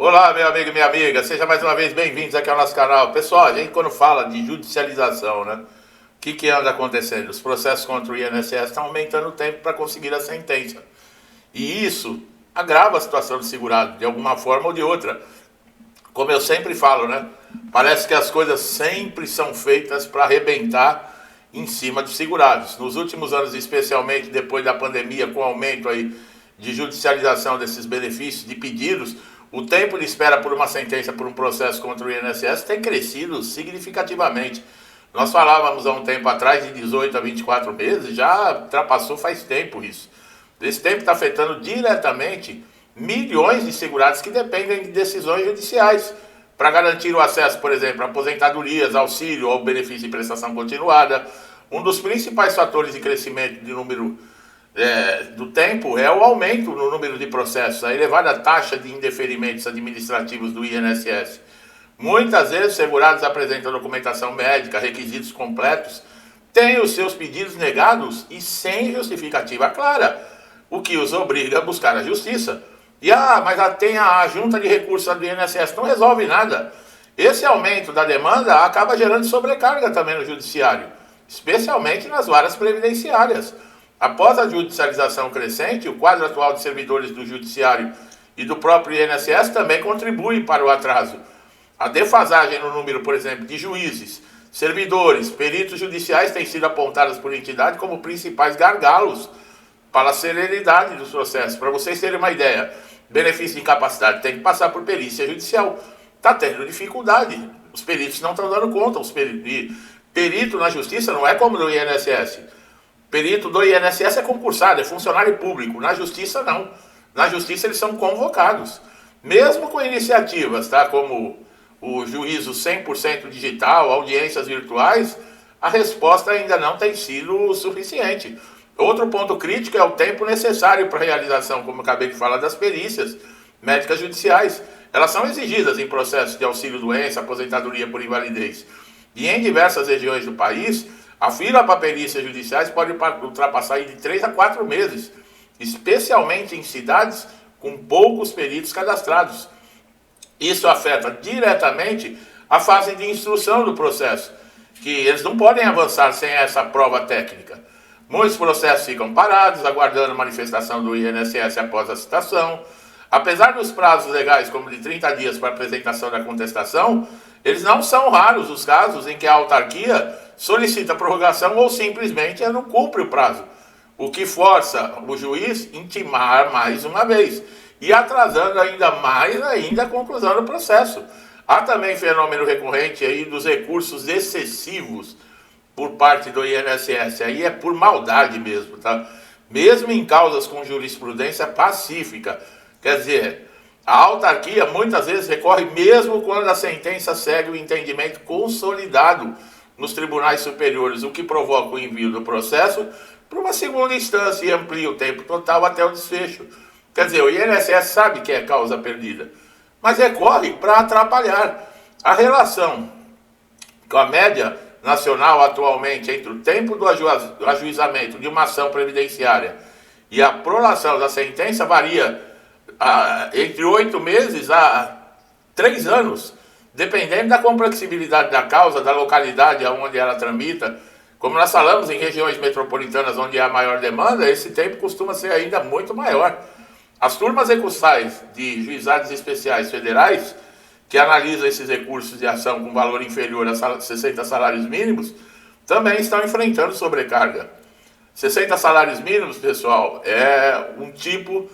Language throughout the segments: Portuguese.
Olá, meu amigo e minha amiga, seja mais uma vez bem-vindos aqui ao nosso canal. Pessoal, a gente quando fala de judicialização, né? O que anda acontecendo? Os processos contra o INSS estão aumentando o tempo para conseguir a sentença. E isso agrava a situação do segurado, de alguma forma ou de outra. Como eu sempre falo, né? Parece que as coisas sempre são feitas para arrebentar em cima dos segurados. Nos últimos anos, especialmente depois da pandemia, com o aumento aí de judicialização desses benefícios, de pedidos, o tempo de espera por uma sentença, por um processo contra o INSS tem crescido significativamente. Nós falávamos há um tempo atrás de 18 a 24 meses, já ultrapassou faz tempo isso. Esse tempo está afetando diretamente milhões de segurados que dependem de decisões judiciais para garantir o acesso, por exemplo, a aposentadorias, auxílio ou benefício de prestação continuada. Um dos principais fatores de crescimento de número do tempo é o aumento no número de processos, a elevada taxa de indeferimentos administrativos do INSS. Muitas vezes, segurados apresentam documentação médica, requisitos completos, têm os seus pedidos negados e sem justificativa clara, o que os obriga a buscar a justiça. Mas tem a junta de recursos do INSS, não resolve nada. Esse aumento da demanda acaba gerando sobrecarga também no judiciário, especialmente nas varas previdenciárias. Após a judicialização crescente, o quadro atual de servidores do judiciário e do próprio INSS também contribui para o atraso. A defasagem no número, por exemplo, de juízes, servidores, peritos judiciais tem sido apontadas por entidade como principais gargalos para a celeridade dos processos. Para vocês terem uma ideia, benefício de incapacidade tem que passar por perícia judicial. Está tendo dificuldade. Os peritos não estão dando conta. Perito na justiça não é como no INSS. Perito do INSS é concursado, é funcionário público. Na justiça, não. Na justiça, eles são convocados. Mesmo com iniciativas, tá? Como o juízo 100% digital, audiências virtuais, a resposta ainda não tem sido suficiente. Outro ponto crítico é o tempo necessário para a realização, como eu acabei de falar, das perícias médicas judiciais. Elas são exigidas em processos de auxílio-doença, aposentadoria por invalidez. E em diversas regiões do país, a fila para perícias judiciais pode ultrapassar de 3 a 4 meses, especialmente em cidades com poucos peritos cadastrados. Isso afeta diretamente a fase de instrução do processo, que eles não podem avançar sem essa prova técnica. Muitos processos ficam parados, aguardando a manifestação do INSS após a citação. Apesar dos prazos legais, como de 30 dias para apresentação da contestação, eles não são raros os casos em que a autarquia solicita prorrogação ou simplesmente não cumpre o prazo, o que força o juiz a intimar mais uma vez e atrasando ainda mais a conclusão do processo. Há também fenômeno recorrente aí dos recursos excessivos por parte do INSS, aí é por maldade mesmo, tá? Mesmo em causas com jurisprudência pacífica, quer dizer, a autarquia muitas vezes recorre mesmo quando a sentença segue o entendimento consolidado nos tribunais superiores, o que provoca o envio do processo para uma segunda instância e amplia o tempo total até o desfecho. Quer dizer, o INSS sabe que é causa perdida, mas recorre para atrapalhar. A relação com a média nacional atualmente entre o tempo do ajuizamento de uma ação previdenciária e a prolação da sentença varia entre 8 meses a 3 anos, dependendo da complexibilidade da causa, da localidade onde ela tramita. Como nós falamos, em regiões metropolitanas onde há maior demanda, esse tempo costuma ser ainda muito maior. As turmas recursais de juizados especiais federais, que analisam esses recursos de ação com valor inferior a 60 salários mínimos, também estão enfrentando sobrecarga. 60 salários mínimos, pessoal, é um tipo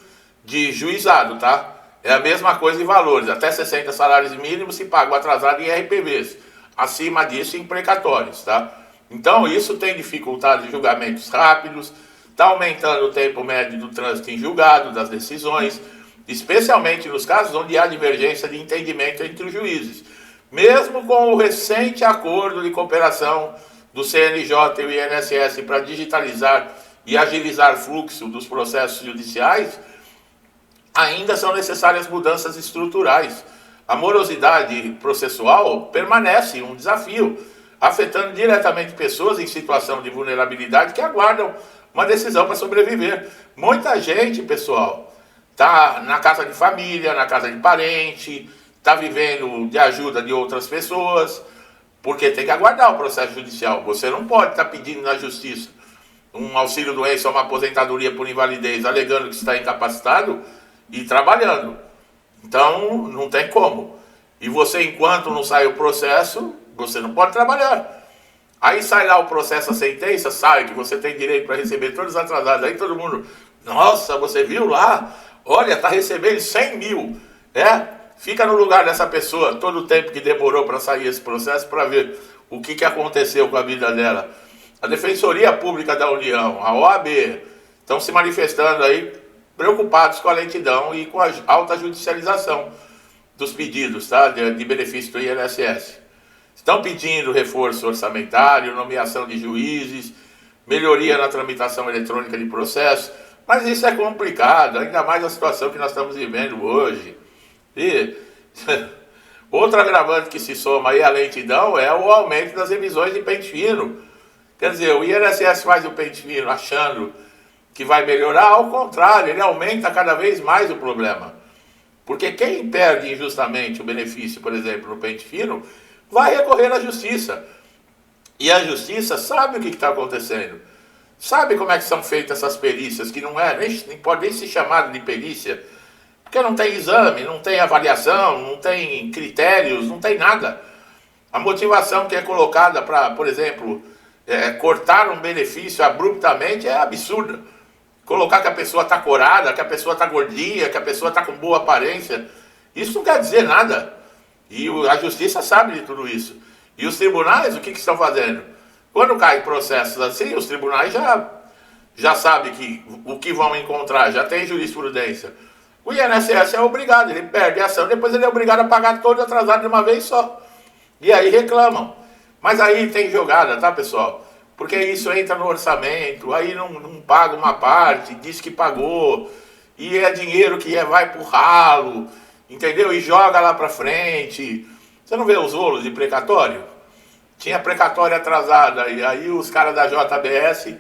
de juizado, tá? É a mesma coisa em valores. Até 60 salários mínimos se paga o atrasado em RPVs. Acima disso, em precatórios, tá? Então, isso tem dificultado julgamentos rápidos, está aumentando o tempo médio do trânsito em julgado, das decisões, especialmente nos casos onde há divergência de entendimento entre os juízes. Mesmo com o recente acordo de cooperação do CNJ e o INSS para digitalizar e agilizar o fluxo dos processos judiciais, ainda são necessárias mudanças estruturais. A morosidade processual permanece um desafio, afetando diretamente pessoas em situação de vulnerabilidade que aguardam uma decisão para sobreviver. Muita gente, pessoal, está na casa de família, na casa de parente, está vivendo de ajuda de outras pessoas, porque tem que aguardar o processo judicial. Você não pode estar pedindo na justiça um auxílio-doença ou uma aposentadoria por invalidez, alegando que está incapacitado e trabalhando. Então, não tem como. E você, enquanto não sai o processo, você não pode trabalhar. Aí sai lá o processo, a sentença, sai que você tem direito para receber todos os atrasados. Aí todo mundo, nossa, você viu lá? Olha, está recebendo 100 mil. Fica no lugar dessa pessoa todo o tempo que demorou para sair esse processo para ver o que aconteceu com a vida dela. A Defensoria Pública da União, a OAB, estão se manifestando aí preocupados com a lentidão e com a alta judicialização dos pedidos, tá, de benefício do INSS. Estão pedindo reforço orçamentário, nomeação de juízes, melhoria na tramitação eletrônica de processos, mas isso é complicado, ainda mais a situação que nós estamos vivendo hoje. E outro agravante que se soma aí à lentidão é o aumento das revisões de pente fino. Quer dizer, o INSS faz o pente fino achando que vai melhorar, ao contrário, ele aumenta cada vez mais o problema. Porque quem perde injustamente o benefício, por exemplo, no pente fino, vai recorrer à justiça. E a justiça sabe o que está acontecendo. Sabe como é que são feitas essas perícias, que nem pode nem ser chamado de perícia, porque não tem exame, não tem avaliação, não tem critérios, não tem nada. A motivação que é colocada para, por exemplo, cortar um benefício abruptamente é absurda. Colocar que a pessoa está corada, que a pessoa está gordinha, que a pessoa está com boa aparência, isso não quer dizer nada. E a justiça sabe de tudo isso. E os tribunais, o que estão fazendo? Quando caem processos assim, os tribunais já sabem o que vão encontrar, já tem jurisprudência. O INSS é obrigado, ele perde a ação, depois ele é obrigado a pagar todo atrasado de uma vez só. E aí reclamam. Mas aí tem jogada, tá, pessoal? Porque isso entra no orçamento, aí não paga uma parte, diz que pagou, e é dinheiro que vai pro ralo, entendeu? E joga lá pra frente. Você não vê os rolos de precatório? Tinha precatório atrasado, e aí os caras da JBS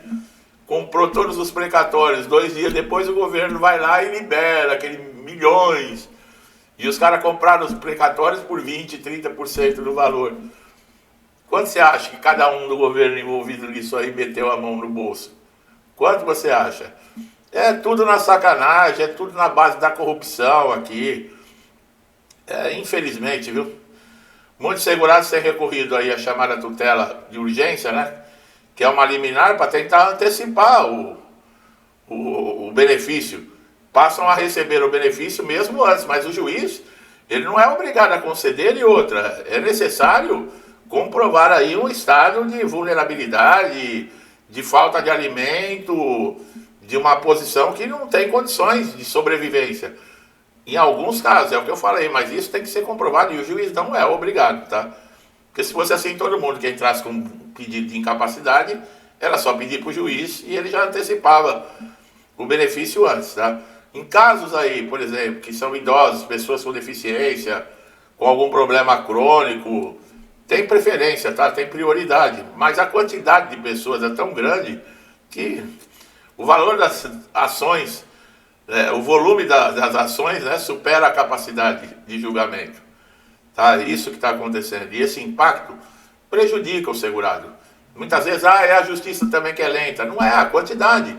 comprou todos os precatórios. 2 dias depois o governo vai lá e libera aqueles milhões. E os caras compraram os precatórios por 20%, 30% do valor. Quanto você acha que cada um do governo envolvido nisso aí meteu a mão no bolso? Quanto você acha? É tudo na sacanagem, é tudo na base da corrupção aqui. Infelizmente, viu? Muitos segurados têm recorrido aí à chamada tutela de urgência, né? Que é uma liminar para tentar antecipar o benefício. Passam a receber o benefício mesmo antes, mas o juiz, ele não é obrigado a conceder. E outra, é necessário comprovar aí um estado de vulnerabilidade, de falta de alimento, de uma posição que não tem condições de sobrevivência. Em alguns casos, é o que eu falei, mas isso tem que ser comprovado e o juiz não é obrigado, tá? Porque se fosse assim, todo mundo que entrasse com um pedido de incapacidade, era só pedir para o juiz e ele já antecipava o benefício antes, tá? Em casos aí, por exemplo, que são idosos, pessoas com deficiência, com algum problema crônico, tem preferência, tá? Tem prioridade, mas a quantidade de pessoas é tão grande que o valor das ações, o volume das ações, né, supera a capacidade de julgamento. Tá? Isso que está acontecendo. E esse impacto prejudica o segurado. Muitas vezes, é a justiça também que é lenta. Não é, a quantidade.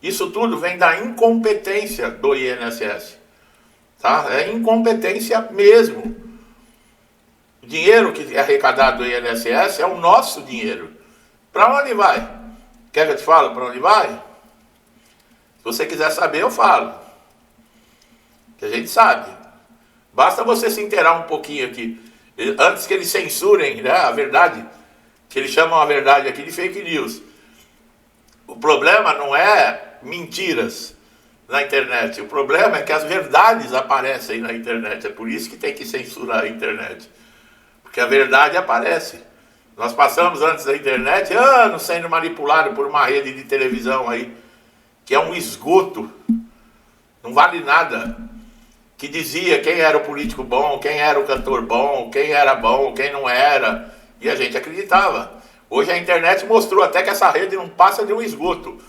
Isso tudo vem da incompetência do INSS. Tá? É incompetência mesmo. O dinheiro que é arrecadado do INSS é o nosso dinheiro. Para onde vai? Quer que eu te fale para onde vai? Se você quiser saber, eu falo. Que a gente sabe. Basta você se inteirar um pouquinho aqui. Antes que eles censurem, né, a verdade, que eles chamam a verdade aqui de fake news. O problema não é mentiras na internet. O problema é que as verdades aparecem na internet. É por isso que tem que censurar a internet. Porque a verdade aparece. Nós passamos antes da internet anos sendo manipulados por uma rede de televisão aí, que é um esgoto, não vale nada, que dizia quem era o político bom, quem era o cantor bom, quem era bom, quem não era, e a gente acreditava. Hoje a internet mostrou até que essa rede não passa de um esgoto,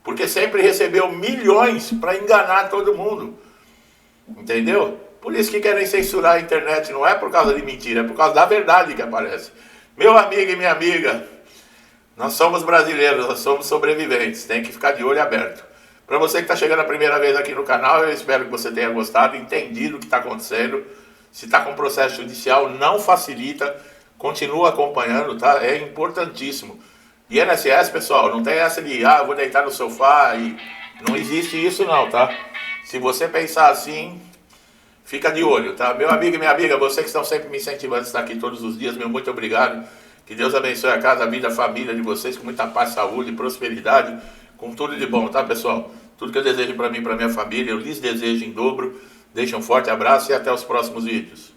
porque sempre recebeu milhões para enganar todo mundo. Entendeu? Por isso que querem censurar a internet, não é por causa de mentira, é por causa da verdade que aparece. Meu amigo e minha amiga, nós somos brasileiros, nós somos sobreviventes, tem que ficar de olho aberto. Para você que está chegando a primeira vez aqui no canal, eu espero que você tenha gostado, entendido o que está acontecendo. Se está com processo judicial, não facilita, continua acompanhando, tá? É importantíssimo. E INSS, pessoal, não tem essa de, vou deitar no sofá e... Não existe isso não, tá? Se você pensar assim, fica de olho, tá? Meu amigo e minha amiga, vocês que estão sempre me incentivando a estar aqui todos os dias, meu muito obrigado. Que Deus abençoe a casa, a vida, a família de vocês com muita paz, saúde, prosperidade, com tudo de bom, tá, pessoal? Tudo que eu desejo para mim e para minha família, eu lhes desejo em dobro. Deixe um forte abraço e até os próximos vídeos.